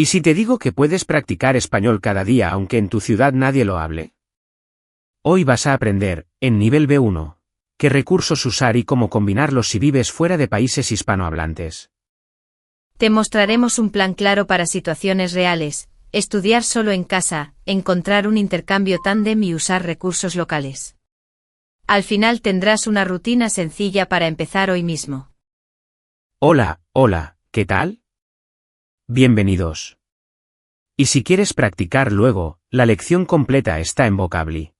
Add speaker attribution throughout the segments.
Speaker 1: ¿Y si te digo que puedes practicar español cada día aunque en tu ciudad nadie lo hable? Hoy vas a aprender, en nivel B1, qué recursos usar y cómo combinarlos si vives fuera de países hispanohablantes.
Speaker 2: Te mostraremos un plan claro para situaciones reales, estudiar solo en casa, encontrar un intercambio tándem y usar recursos locales. Al final tendrás una rutina sencilla para empezar hoy mismo.
Speaker 1: Hola, ¿qué tal? Bienvenidos. Y si quieres practicar luego, la lección completa está en Vocably.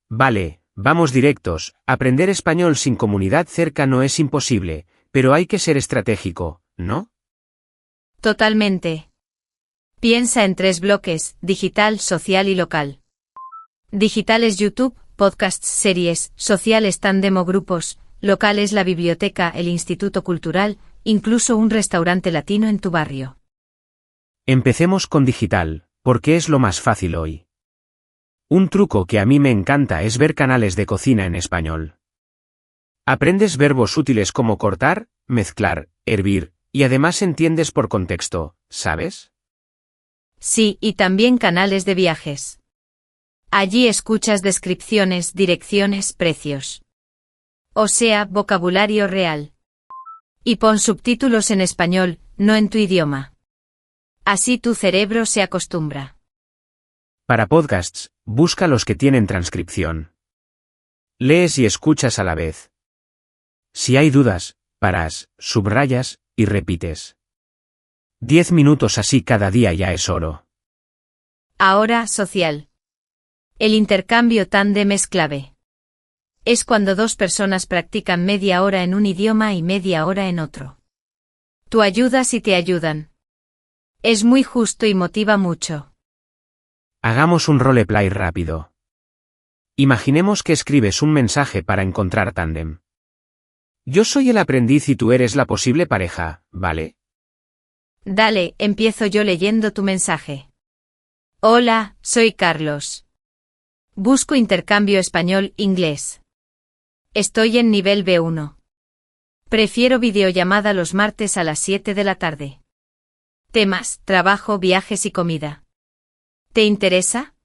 Speaker 1: Vale, vamos directos, aprender español sin comunidad cerca no es imposible, pero hay que ser estratégico, ¿no?
Speaker 2: Totalmente. Piensa en 3 bloques: digital, social y local. Digital es YouTube, podcasts, series; social están demo grupos; local es la biblioteca, el instituto cultural, incluso un restaurante latino en tu barrio.
Speaker 1: Empecemos con digital, porque es lo más fácil hoy. Un truco que a mí me encanta es ver canales de cocina en español. Aprendes verbos útiles como cortar, mezclar, hervir, y además entiendes por contexto, ¿sabes?
Speaker 2: Sí, y también canales de viajes. Allí escuchas descripciones, direcciones, precios. O sea, vocabulario real. Y pon subtítulos en español, no en tu idioma. Así tu cerebro se acostumbra.
Speaker 1: Para podcasts, busca los que tienen transcripción. Lees y escuchas a la vez. Si hay dudas, paras, subrayas, y repites. 10 minutos así cada día ya es oro.
Speaker 2: Ahora, social. El intercambio tándem es clave. Es cuando 2 personas practican media hora en un idioma y media hora en otro. Tú ayudas y te ayudan. Es muy justo y motiva mucho.
Speaker 1: Hagamos un roleplay rápido. Imaginemos que escribes un mensaje para encontrar tándem. Yo soy el aprendiz y tú eres la posible pareja, ¿vale?
Speaker 2: Dale, empiezo yo leyendo tu mensaje. Hola, soy Carlos. Busco intercambio español-inglés. Estoy en nivel B1. Prefiero videollamada los martes a las 7 de la tarde. Temas: trabajo, viajes y comida. ¿Te interesa?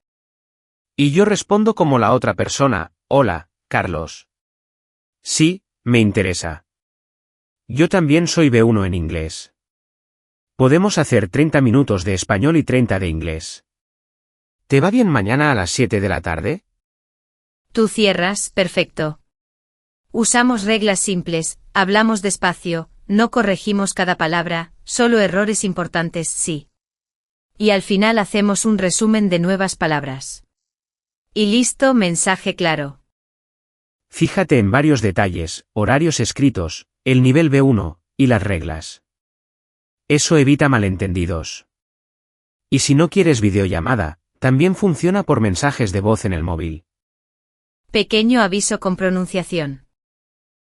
Speaker 1: Y yo respondo como la otra persona: hola, Carlos. Sí, me interesa. Yo también soy B1 en inglés. Podemos hacer 30 minutos de español y 30 de inglés. ¿Te va bien mañana a las 7 de la tarde?
Speaker 2: Tú cierras, perfecto. Usamos reglas simples, hablamos despacio, no corregimos cada palabra, solo errores importantes, sí. Y al final hacemos un resumen de nuevas palabras. Y listo, mensaje claro.
Speaker 1: Fíjate en varios detalles: horarios escritos, el nivel B1, y las reglas. Eso evita malentendidos. Y si no quieres videollamada, también funciona por mensajes de voz en el móvil.
Speaker 2: Pequeño aviso con pronunciación.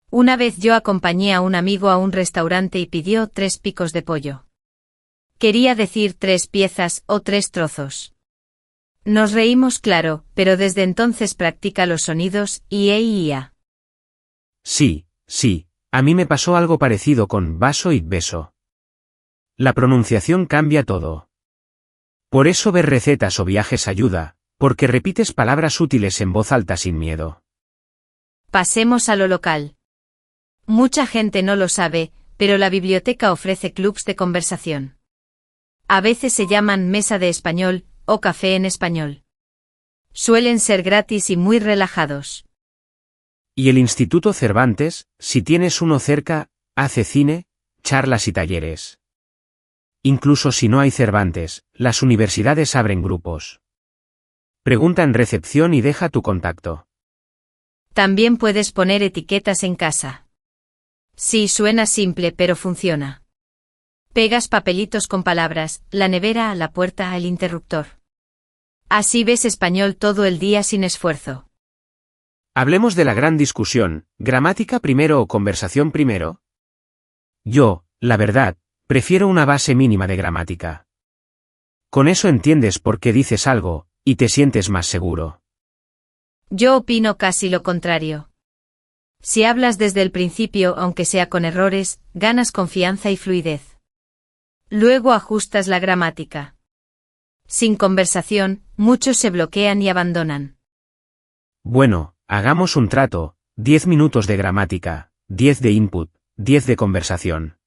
Speaker 2: Una vez yo acompañé a un amigo a un restaurante y pidió 3 picos de pollo. Quería decir 3 piezas o 3 trozos. Nos reímos, claro, pero desde entonces practica los sonidos ie y ia.
Speaker 1: Sí, a mí me pasó algo parecido con vaso y beso. La pronunciación cambia todo. Por eso ver recetas o viajes ayuda, porque repites palabras útiles en voz alta sin miedo.
Speaker 2: Pasemos a lo local. Mucha gente no lo sabe, pero la biblioteca ofrece clubs de conversación. A veces se llaman mesa de español, o café en español. Suelen ser gratis y muy relajados.
Speaker 1: Y el Instituto Cervantes, si tienes uno cerca, hace cine, charlas y talleres. Incluso si no hay Cervantes, las universidades abren grupos. Pregunta en recepción y deja tu contacto.
Speaker 2: También puedes poner etiquetas en casa. Sí, suena simple, pero funciona. Pegas papelitos con palabras: la nevera, la puerta, el interruptor. Así ves español todo el día sin esfuerzo.
Speaker 1: Hablemos de la gran discusión: ¿gramática primero o conversación primero? Yo, la verdad, prefiero una base mínima de gramática. Con eso entiendes por qué dices algo, y te sientes más seguro.
Speaker 2: Yo opino casi lo contrario. Si hablas desde el principio, aunque sea con errores, ganas confianza y fluidez. Luego ajustas la gramática. Sin conversación, muchos se bloquean y abandonan.
Speaker 1: Bueno, hagamos un trato, 10 minutos de gramática, 10 de input, 10 de conversación.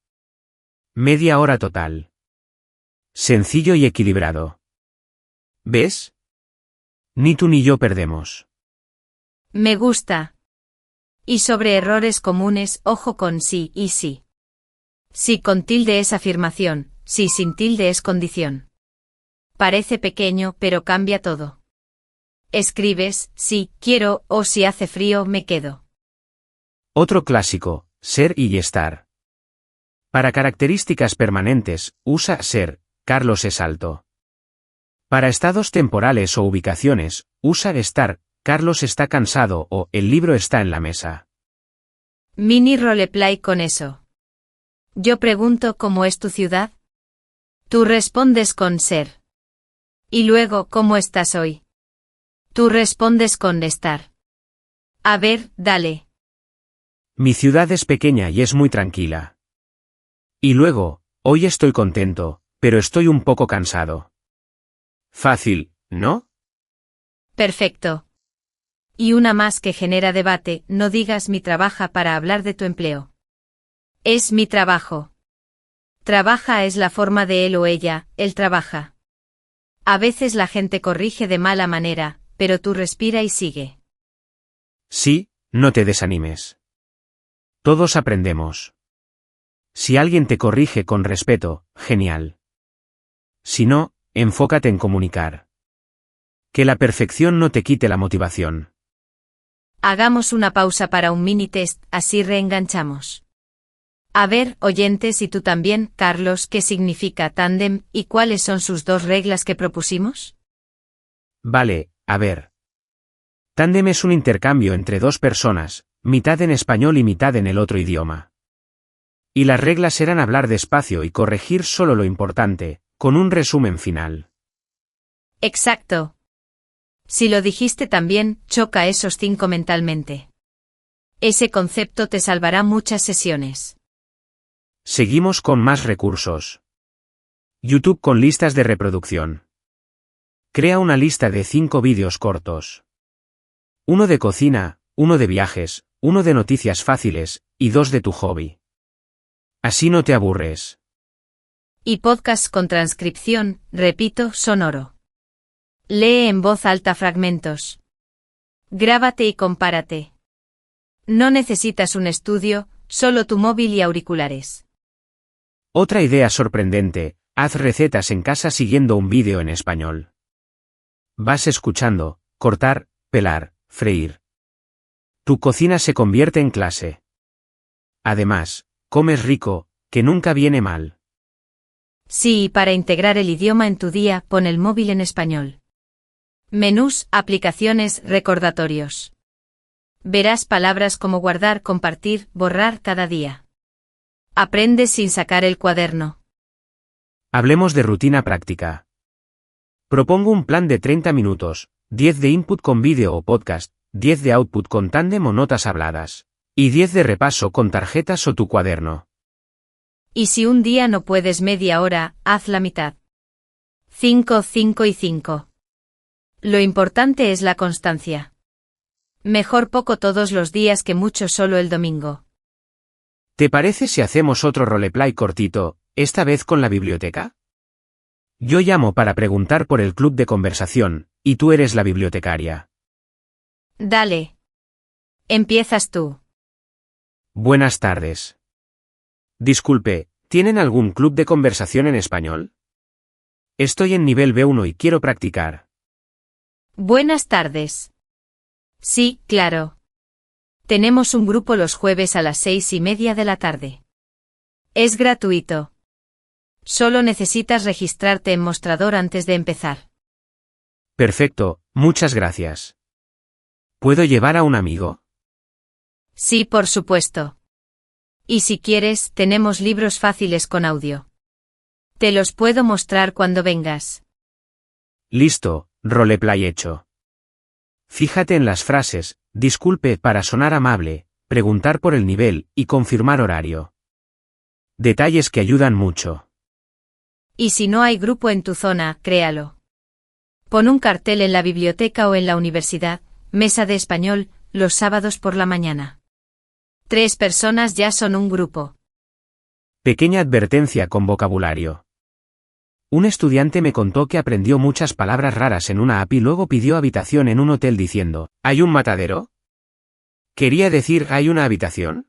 Speaker 1: Media hora total. Sencillo y equilibrado. ¿Ves? Ni tú ni yo perdemos.
Speaker 2: Me gusta. Y sobre errores comunes, ojo con sí y sí. Sí con tilde es afirmación, sí sin tilde es condición. Parece pequeño, pero cambia todo. Escribes, sí, quiero, o si hace frío, me quedo.
Speaker 1: Otro clásico, ser y estar. Para características permanentes, usa ser, Carlos es alto. Para estados temporales o ubicaciones, usa estar, Carlos está cansado o el libro está en la mesa.
Speaker 2: Mini roleplay con eso. Yo pregunto ¿cómo es tu ciudad? Tú respondes con ser. Y luego ¿cómo estás hoy? Tú respondes con estar. A ver, dale.
Speaker 1: Mi ciudad es pequeña y es muy tranquila. Y luego, hoy estoy contento, pero estoy un poco cansado. Fácil, ¿no?
Speaker 2: Perfecto. Y una más que genera debate, no digas mi trabaja para hablar de tu empleo. Es mi trabajo. Trabaja es la forma de él o ella, él trabaja. A veces la gente corrige de mala manera, pero tú respira y sigue.
Speaker 1: Sí, no te desanimes. Todos aprendemos. Si alguien te corrige con respeto, genial. Si no, enfócate en comunicar. Que la perfección no te quite la motivación.
Speaker 2: Hagamos una pausa para un mini test, así reenganchamos. A ver, oyentes y tú también, Carlos, ¿qué significa tándem y cuáles son sus dos reglas que propusimos?
Speaker 1: Vale, a ver. Tándem es un intercambio entre dos personas, mitad en español y mitad en el otro idioma. Y las reglas eran hablar despacio y corregir solo lo importante, con un resumen final.
Speaker 2: Exacto. Si lo dijiste también, choca esos 5 mentalmente. Ese concepto te salvará muchas sesiones.
Speaker 1: Seguimos con más recursos. YouTube con listas de reproducción. Crea una lista de 5 vídeos cortos. Uno de cocina, uno de viajes, uno de noticias fáciles, y 2 de tu hobby. Así no te aburres.
Speaker 2: Y podcasts con transcripción, repito, sonoro. Lee en voz alta fragmentos. Grábate y compárate. No necesitas un estudio, solo tu móvil y auriculares.
Speaker 1: Otra idea sorprendente, haz recetas en casa siguiendo un vídeo en español. Vas escuchando, cortar, pelar, freír. Tu cocina se convierte en clase. Además, comes rico, que nunca viene mal.
Speaker 2: Sí, y para integrar el idioma en tu día, pon el móvil en español. Menús, aplicaciones, recordatorios. Verás palabras como guardar, compartir, borrar cada día. Aprendes sin sacar el cuaderno.
Speaker 1: Hablemos de rutina práctica. Propongo un plan de 30 minutos, 10 de input con vídeo o podcast, 10 de output con tándem o notas habladas, y 10 de repaso con tarjetas o tu cuaderno.
Speaker 2: Y si un día no puedes media hora, haz la mitad. 5, 5 y 5. Lo importante es la constancia. Mejor poco todos los días que mucho solo el domingo.
Speaker 1: ¿Te parece si hacemos otro roleplay cortito, esta vez con la biblioteca? Yo llamo para preguntar por el club de conversación, y tú eres la bibliotecaria.
Speaker 2: Dale. Empiezas tú.
Speaker 1: Buenas tardes. Disculpe, ¿tienen algún club de conversación en español? Estoy en nivel B1 y quiero practicar.
Speaker 2: Buenas tardes. Sí, claro. Tenemos un grupo los jueves a las 6:30 de la tarde. Es gratuito. Solo necesitas registrarte en mostrador antes de empezar.
Speaker 1: Perfecto, muchas gracias. ¿Puedo llevar a un amigo?
Speaker 2: Sí, por supuesto. Y si quieres, tenemos libros fáciles con audio. Te los puedo mostrar cuando vengas.
Speaker 1: Listo, roleplay hecho. Fíjate en las frases, disculpe para sonar amable, preguntar por el nivel y confirmar horario. Detalles que ayudan mucho.
Speaker 2: Y si no hay grupo en tu zona, créalo. Pon un cartel en la biblioteca o en la universidad, mesa de español, los sábados por la mañana. 3 personas ya son un grupo.
Speaker 1: Pequeña advertencia con vocabulario. Un estudiante me contó que aprendió muchas palabras raras en una app y luego pidió habitación en un hotel diciendo, ¿hay un matadero? ¿Quería decir ¿hay una habitación?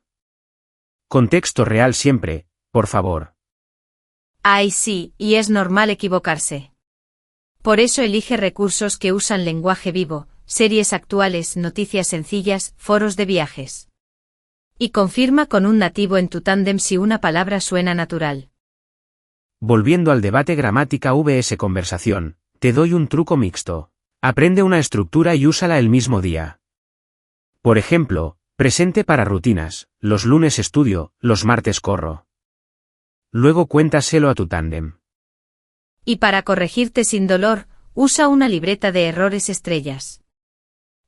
Speaker 1: Contexto real siempre, por favor.
Speaker 2: Ay, sí, y es normal equivocarse. Por eso elige recursos que usan lenguaje vivo, series actuales, noticias sencillas, foros de viajes. Y confirma con un nativo en tu tándem si una palabra suena natural.
Speaker 1: Volviendo al debate gramática vs conversación, te doy un truco mixto. Aprende una estructura y úsala el mismo día. Por ejemplo, presente para rutinas, los lunes estudio, los martes corro. Luego cuéntaselo a tu tándem.
Speaker 2: Y para corregirte sin dolor, usa una libreta de errores estrellas.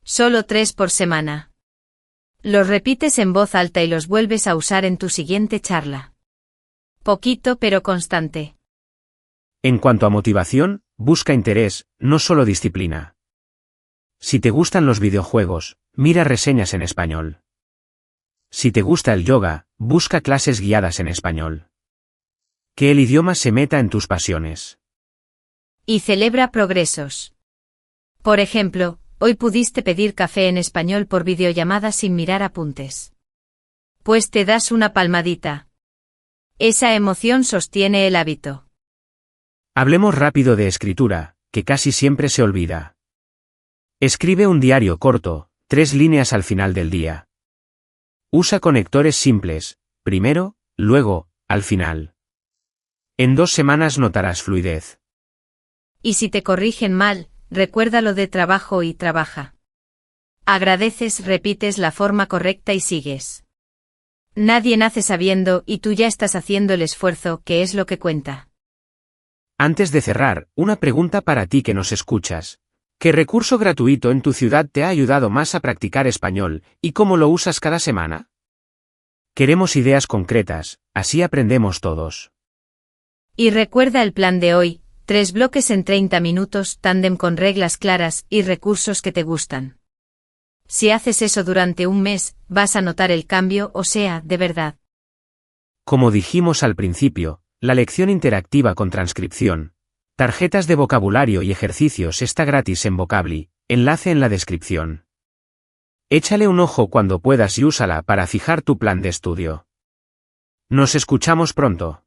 Speaker 2: Solo 3 por semana. Los repites en voz alta y los vuelves a usar en tu siguiente charla. Poquito pero constante.
Speaker 1: En cuanto a motivación, busca interés, no solo disciplina. Si te gustan los videojuegos, mira reseñas en español. Si te gusta el yoga, busca clases guiadas en español. Que el idioma se meta en tus pasiones.
Speaker 2: Y celebra progresos. Por ejemplo, hoy pudiste pedir café en español por videollamada sin mirar apuntes. Pues te das una palmadita. Esa emoción sostiene el hábito.
Speaker 1: Hablemos rápido de escritura, que casi siempre se olvida. Escribe un diario corto, 3 líneas al final del día. Usa conectores simples, primero, luego, al final. En 2 semanas notarás fluidez.
Speaker 2: Y si te corrigen mal, recuerda lo de trabajo y trabaja. Agradeces, repites la forma correcta y sigues. Nadie nace sabiendo y tú ya estás haciendo el esfuerzo, que es lo que cuenta.
Speaker 1: Antes de cerrar, una pregunta para ti que nos escuchas. ¿Qué recurso gratuito en tu ciudad te ha ayudado más a practicar español, y cómo lo usas cada semana? Queremos ideas concretas, así aprendemos todos.
Speaker 2: Y recuerda el plan de hoy, 3 bloques en 30 minutos, tándem con reglas claras y recursos que te gustan. Si haces eso durante un mes, vas a notar el cambio, o sea, de verdad.
Speaker 1: Como dijimos al principio, la lección interactiva con transcripción, tarjetas de vocabulario y ejercicios está gratis en Vocably, enlace en la descripción. Échale un ojo cuando puedas y úsala para fijar tu plan de estudio. Nos escuchamos pronto.